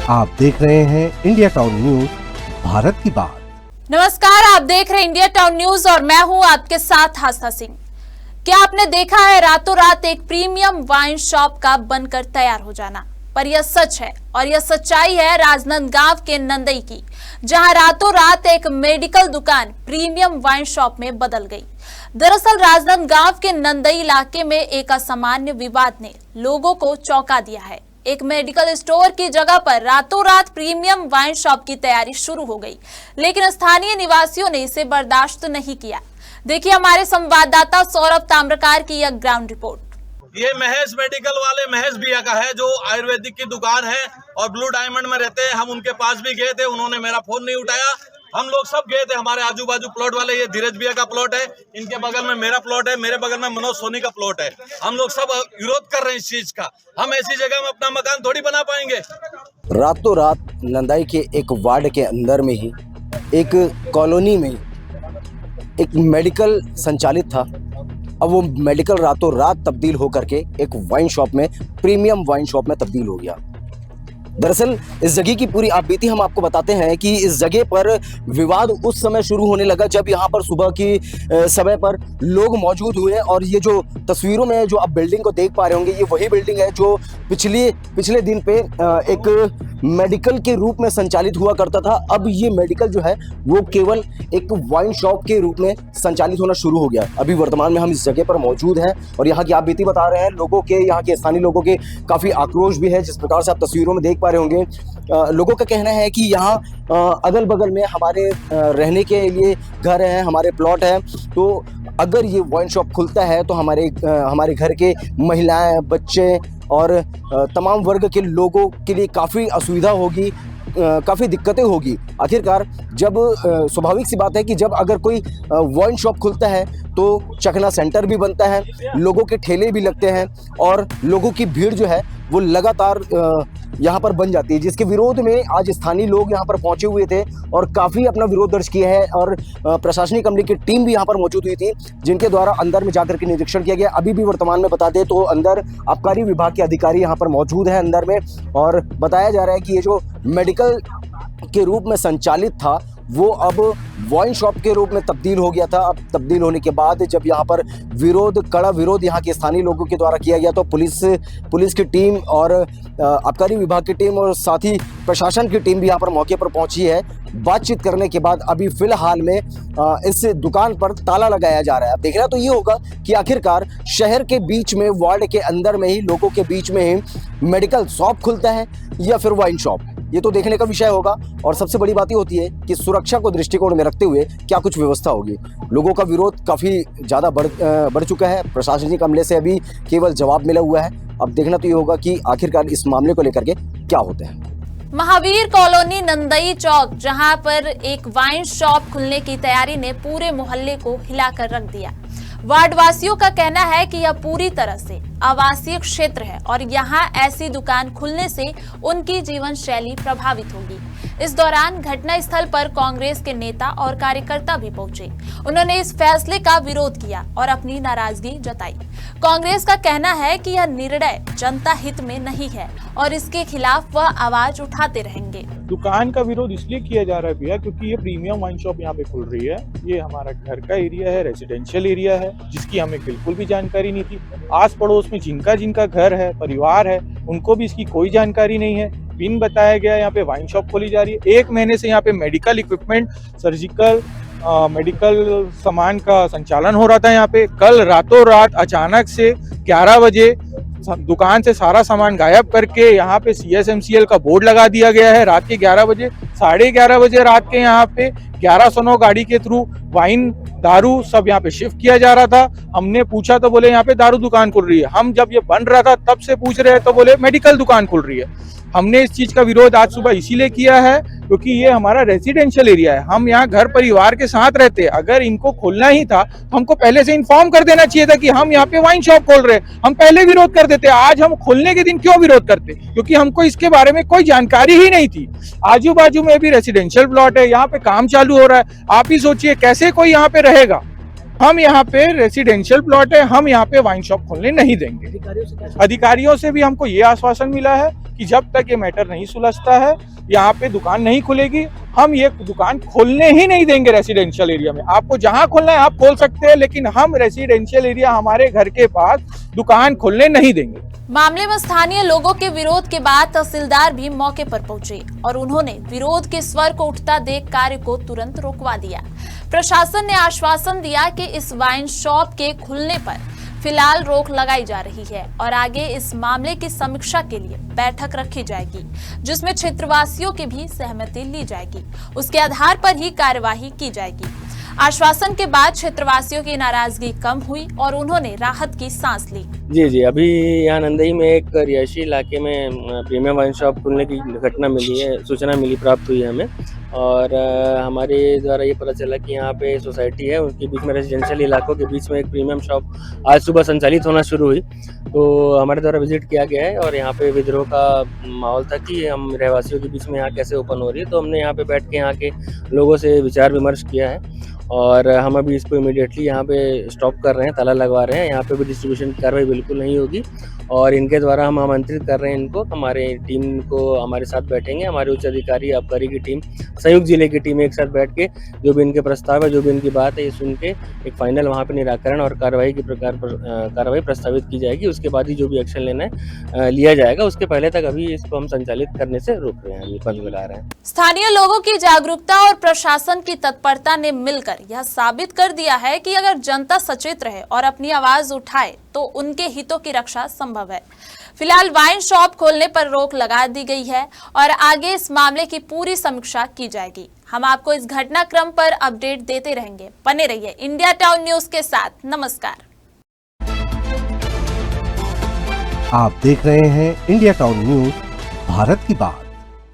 आप देख रहे हैं इंडिया टाउन न्यूज, भारत की बात। नमस्कार, आप देख रहे हैं इंडिया टाउन न्यूज और मैं हूं आपके साथ हासना सिंह। क्या आपने देखा है रातों रात एक प्रीमियम वाइन शॉप का बनकर तैयार हो जाना? पर यह सच है और यह सच्चाई है राजनांदगांव के नंदई की, जहां रातों रात एक मेडिकल दुकान प्रीमियम वाइन शॉप में बदल गई। दरअसल राजनांदगांव के नंदई इलाके में एक असामान्य विवाद ने लोगों को चौंका दिया है। एक मेडिकल स्टोर की जगह पर रातों रात प्रीमियम वाइन शॉप की तैयारी शुरू हो गई, लेकिन स्थानीय निवासियों ने इसे बर्दाश्त नहीं किया। देखिए हमारे संवाददाता सौरभ ताम्रकार की यह ग्राउंड रिपोर्ट। ये महेश मेडिकल वाले महेश भैया का है, जो आयुर्वेदिक की दुकान है और ब्लू डायमंड में रहते हैं। हम उनके पास भी गए थे, उन्होंने मेरा फोन नहीं उठाया। हम लोग सब गए थे, हमारे आजू बाजू प्लॉट वाले, ये धीरज भैया का प्लॉट है, इनके बगल में मेरा प्लॉट है, मेरे बगल में मनोज सोनी का प्लॉट है। हम लोग सब विरोध कर रहे हैं इस चीज का। हम ऐसी जगह में अपना मकान थोड़ी बना पाएंगे। रातों रात नंदाई के एक वार्ड के अंदर में ही एक कॉलोनी में एक मेडिकल संचालित था। अब वो मेडिकल रातों रात तब्दील होकर के एक वाइन शॉप में, प्रीमियम वाइन शॉप में तब्दील हो गया। दरअसल इस जगह की पूरी आप बीती हम आपको बताते हैं कि इस जगह पर विवाद उस समय शुरू होने लगा जब यहाँ पर सुबह की समय पर लोग मौजूद हुए। और ये जो तस्वीरों में जो आप बिल्डिंग को देख पा रहे होंगे, ये वही बिल्डिंग है जो पिछले दिन पे एक मेडिकल के रूप में संचालित हुआ करता था। अब ये मेडिकल जो है वो केवल एक वाइन शॉप के रूप में संचालित होना शुरू हो गया। अभी वर्तमान में हम इस जगह पर मौजूद हैं और यहाँ की आप बीती बता रहे हैं। लोगों के, यहाँ के स्थानीय लोगों के काफ़ी आक्रोश भी है, जिस प्रकार से आप तस्वीरों में देख पा रहे होंगे। लोगों का कहना है कि यहाँ अगल बगल में हमारे रहने के लिए घर हैं, हमारे प्लॉट हैं, तो अगर ये वाइन शॉप खुलता है तो हमारे घर के महिलाएं, बच्चे और तमाम वर्ग के लोगों के लिए काफ़ी असुविधा होगी, काफ़ी दिक्कतें होगी। आखिरकार जब स्वाभाविक सी बात है कि जब अगर कोई वाइन शॉप खुलता है तो चखना सेंटर भी बनता है, लोगों के ठेले भी लगते हैं और लोगों की भीड़ जो है वो लगातार यहाँ पर बन जाती है, जिसके विरोध में आज स्थानीय लोग यहाँ पर पहुँचे हुए थे और काफ़ी अपना विरोध दर्ज किया है। और प्रशासनिक अमले की टीम भी यहाँ पर मौजूद हुई थी, जिनके द्वारा अंदर में जाकर के निरीक्षण किया गया। अभी भी वर्तमान में बता दें तो अंदर आबकारी विभाग के अधिकारी यहाँ पर मौजूद हैं अंदर में, और बताया जा रहा है कि ये जो मेडिकल के रूप में संचालित था वो अब वाइन शॉप के रूप में तब्दील हो गया था। अब तब्दील होने के बाद जब यहाँ पर कड़ा विरोध यहाँ के स्थानीय लोगों के द्वारा किया गया तो पुलिस की टीम और आबकारी विभाग की टीम और साथ ही प्रशासन की टीम भी यहाँ पर मौके पर पहुंची है। बातचीत करने के बाद अभी फिलहाल में इस दुकान पर ताला लगाया जा रहा है। अब देखना तो ये होगा कि आखिरकार शहर के बीच में, वार्ड के अंदर में ही, लोगों के बीच में ही मेडिकल शॉप खुलता है या फिर वाइन शॉप, ये तो देखने का विषय होगा। और सबसे बड़ी बात ये होती है कि सुरक्षा को दृष्टिकोण में रखते हुए क्या कुछ व्यवस्था होगी। लोगों का विरोध काफ़ी ज़्यादा बढ़ चुका है। प्रशासनिक अमले से अभी केवल जवाब मिला हुआ है। अब देखना तो ये होगा कि आखिरकार इस मामले को लेकर के क्या होता है। महावीर कॉलोनी नंदई चौक, जहां पर एक वाइन शॉप खुलने की तैयारी ने पूरे मोहल्ले को हिलाकर रख दिया। वार्ड वासियों का कहना है कि यह पूरी तरह से आवासीय क्षेत्र है और यहाँ ऐसी दुकान खुलने से उनकी जीवन शैली प्रभावित होगी। इस दौरान घटना स्थल पर कांग्रेस के नेता और कार्यकर्ता भी पहुंचे। उन्होंने इस फैसले का विरोध किया और अपनी नाराजगी जताई। कांग्रेस का कहना है कि यह निर्णय जनता हित में नहीं है और इसके खिलाफ वह आवाज उठाते रहेंगे। दुकान का विरोध इसलिए किया जा रहा है भैया, क्योंकि ये प्रीमियम वाइन शॉप यहाँ पे खुल रही है। ये हमारा घर का एरिया है, रेजिडेंशियल एरिया है, जिसकी हमें बिल्कुल भी जानकारी नहीं थी। आस पड़ोस में जिनका घर है, परिवार है, उनको भी इसकी कोई जानकारी नहीं है। बिन बताया गया यहाँ पे वाइन शॉप खोली जा रही है। 1 महीने से यहाँ पे मेडिकल इक्विपमेंट, सर्जिकल मेडिकल सामान का संचालन हो रहा था। यहाँ पे कल रातों रात अचानक से 11 बजे दुकान से सारा सामान गायब करके यहाँ पे CSMCL का बोर्ड लगा दिया गया है। रात के 11 बजे, 11:30 बजे रात के यहाँ पे 1109 गाड़ी के थ्रू वाइन, दारू सब यहाँ पे शिफ्ट किया जा रहा था। हमने पूछा तो बोले यहाँ पे दारू दुकान खुल रही है। हम जब ये बन रहा था तब से पूछ रहे हैं तो बोले मेडिकल दुकान खुल रही है। हमने इस चीज का विरोध आज सुबह इसीलिए किया है क्योंकि ये हमारा रेजिडेंशियल एरिया है। हम यहाँ घर परिवार के साथ रहते हैं। अगर इनको खोलना ही था तो हमको पहले से इन्फॉर्म कर देना चाहिए था कि हम यहाँ पे वाइन शॉप खोल रहे हैं। हम पहले विरोध कर देते। आज हम खोलने के दिन क्यों विरोध करते? क्योंकि हमको इसके बारे में कोई जानकारी ही नहीं थी। आजू बाजू में भी रेजिडेंशियल प्लॉट है, यहाँ पे काम चालू हो रहा है। आप ही सोचिए कैसे कोई यहाँ पे रहेगा। हम यहाँ पे रेसिडेंशियल प्लॉट है, हम यहाँ पे वाइन शॉप खोलने नहीं देंगे। अधिकारियों से भी हमको ये आश्वासन मिला है कि जब तक ये मैटर नहीं सुलझता है यहाँ पे दुकान नहीं खुलेगी, हम ये दुकान खोलने ही नहीं देंगे रेसिडेंशियल एरिया में। आपको जहां खोलना है आप खोल सकते हैं, लेकिन हम रेसिडेंशियल एरिया हमारे घर के पास दुकान खोलने नहीं देंगे। मामले में स्थानीय लोगों के विरोध के बाद तहसीलदार भी मौके पर पहुंचे और उन्होंने विरोध के स्वर को उठता देख कार्य को तुरंत रोकवा दिया। प्रशासन ने आश्वासन दिया कि इस वाइन शॉप के खुलने पर फिलहाल रोक लगाई जा रही है और आगे इस मामले की समीक्षा के लिए बैठक रखी जाएगी, जिसमें क्षेत्रवासियों की भी सहमति ली जाएगी। उसके आधार पर ही कार्यवाही की जाएगी। आश्वासन के बाद क्षेत्रवासियों की नाराजगी कम हुई और उन्होंने राहत की सांस ली। जी, अभी यहाँ नंदई में एक रिहायशी इलाके में प्रीमियम वाइन शॉप खुलने की घटना मिली है, सूचना मिली, प्राप्त हुई है हमें। और हमारे द्वारा ये पता चला कि यहाँ पे सोसाइटी है, उनके बीच में रेजिडेंशियल इलाकों के बीच में एक प्रीमियम शॉप आज सुबह संचालित होना शुरू हुई। तो हमारे द्वारा विजिट किया गया है और यहाँ पे विद्रोह का माहौल था कि हम रहवासियों के बीच में यहाँ कैसे ओपन हो रही है। तो हमने यहाँ पे बैठ के यहाँ के लोगों से विचार विमर्श किया है और हम अभी इसको इमीडिएटली यहाँ पे स्टॉप कर रहे हैं, ताला लगवा रहे हैं। यहाँ पे भी डिस्ट्रीब्यूशन की कार्रवाई बिल्कुल नहीं होगी और इनके द्वारा हम आमंत्रित कर रहे हैं इनको, हमारे टीम को हमारे साथ बैठेंगे, हमारे उच्च अधिकारी, आबकारी की टीम, संयुक्त जिले की टीम एक साथ बैठ के जो भी इनके प्रस्ताव है, जो भी इनकी बात है, ये सुन के एक फाइनल वहाँ पे निराकरण और कार्रवाई की प्रकार पर कार्रवाई प्रस्तावित की जाएगी। उसके बाद ही जो भी एक्शन लेना है लिया जाएगा। उसके पहले तक अभी इसको हम संचालित करने से रोक रहे हैं, अभी बंद मिला रहे हैं। स्थानीय लोगों की जागरूकता और प्रशासन की तत्परता ने मिलकर यह साबित कर दिया है कि अगर जनता सचेत रहे और अपनी आवाज उठाए तो उनके हितों की रक्षा संभव है। फिलहाल वाइन शॉप खोलने पर रोक लगा दी गई है और आगे इस मामले की पूरी समीक्षा की जाएगी। हम आपको इस घटनाक्रम पर अपडेट देते रहेंगे। बने रहिए इंडिया टाउन न्यूज के साथ। नमस्कार। आप देख रहे हैं इंडिया टाउन न्यूज, भारत की बात।